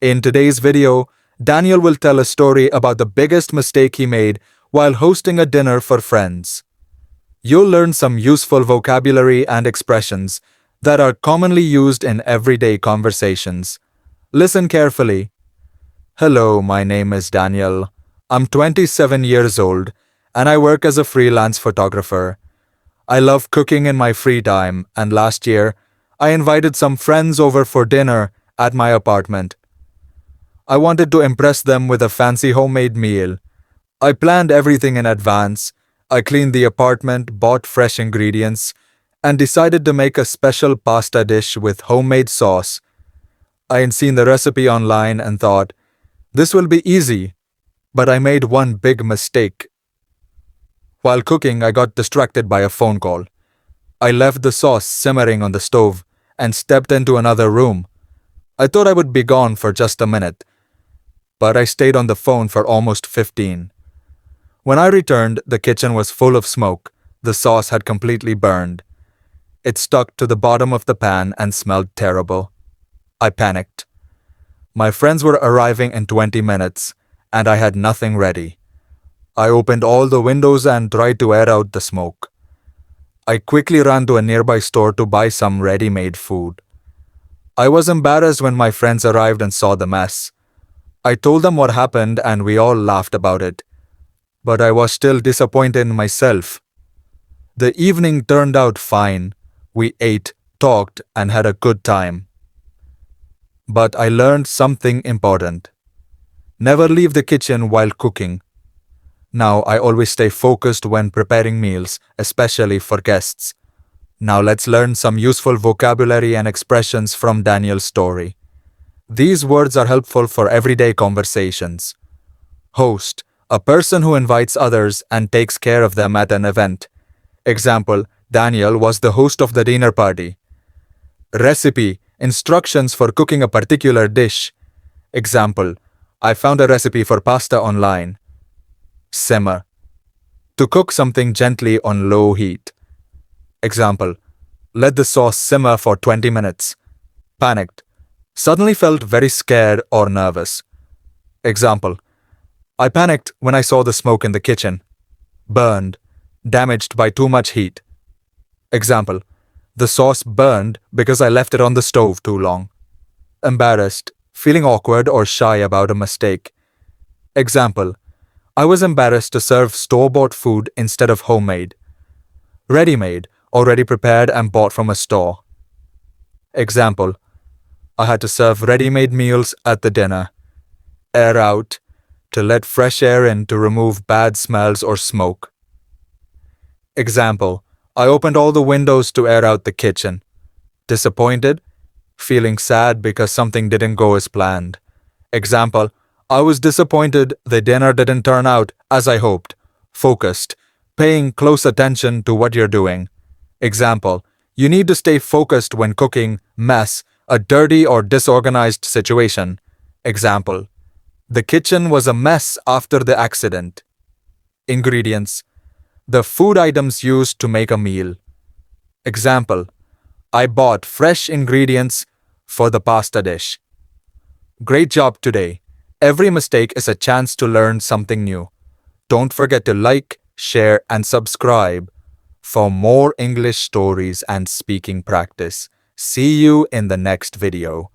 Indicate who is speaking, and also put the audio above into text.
Speaker 1: In today's video, Daniel will tell a story about the biggest mistake he made while hosting a dinner for friends. You'll learn some useful vocabulary and expressions that are commonly used in everyday conversations. Listen carefully. Hello, my name is Daniel. I'm 27 years old and I work as a freelance photographer. I love cooking in my free time, and last year, I invited some friends over for dinner at my apartment. I wanted to impress them with a fancy homemade meal. I planned everything in advance. I cleaned the apartment, bought fresh ingredients, and decided to make a special pasta dish with homemade sauce. I had seen the recipe online and thought, this will be easy, but I made one big mistake. While cooking, I got distracted by a phone call. I left the sauce simmering on the stove and stepped into another room. I thought I would be gone for just a minute, but I stayed on the phone for almost 15. When I returned, the kitchen was full of smoke. The sauce had completely burned. It stuck to the bottom of the pan and smelled terrible. I panicked. My friends were arriving in 20 minutes, and I had nothing ready. I opened all the windows and tried to air out the smoke. I quickly ran to a nearby store to buy some ready-made food. I was embarrassed when my friends arrived and saw the mess. I told them what happened and we all laughed about it. But I was still disappointed in myself. The evening turned out fine. We ate, talked, and had a good time. But I learned something important. Never leave the kitchen while cooking. Now I always stay focused when preparing meals, especially for guests. Now let's learn some useful vocabulary and expressions from Daniel's story. These words are helpful for everyday conversations. Host, a person who invites others and takes care of them at an event. Example, Daniel was the host of the dinner party. Recipe, instructions for cooking a particular dish. Example, I found a recipe for pasta online. Simmer, to cook something gently on low heat. Example, let the sauce simmer for 20 minutes. Panicked, suddenly felt very scared or nervous. Example, I panicked when I saw the smoke in the kitchen. Burned, damaged by too much heat. Example, the sauce burned because I left it on the stove too long. Embarrassed, feeling awkward or shy about a mistake. Example, I was embarrassed to serve store-bought food instead of homemade. Ready-made, already prepared and bought from a store. Example, I had to serve ready-made meals at the dinner. Air out, to let fresh air in to remove bad smells or smoke. Example, I opened all the windows to air out the kitchen. Disappointed, feeling sad because something didn't go as planned. Example, I was disappointed the dinner didn't turn out as I hoped. Focused, paying close attention to what you're doing. Example, you need to stay focused when cooking. Mess, a dirty or disorganized situation. Example, the kitchen was a mess after the accident. Ingredients, the food items used to make a meal. Example, I bought fresh ingredients for the pasta dish. Great job today. Every mistake is a chance to learn something new. Don't forget to like, share, and subscribe for more English stories and speaking practice. See you in the next video.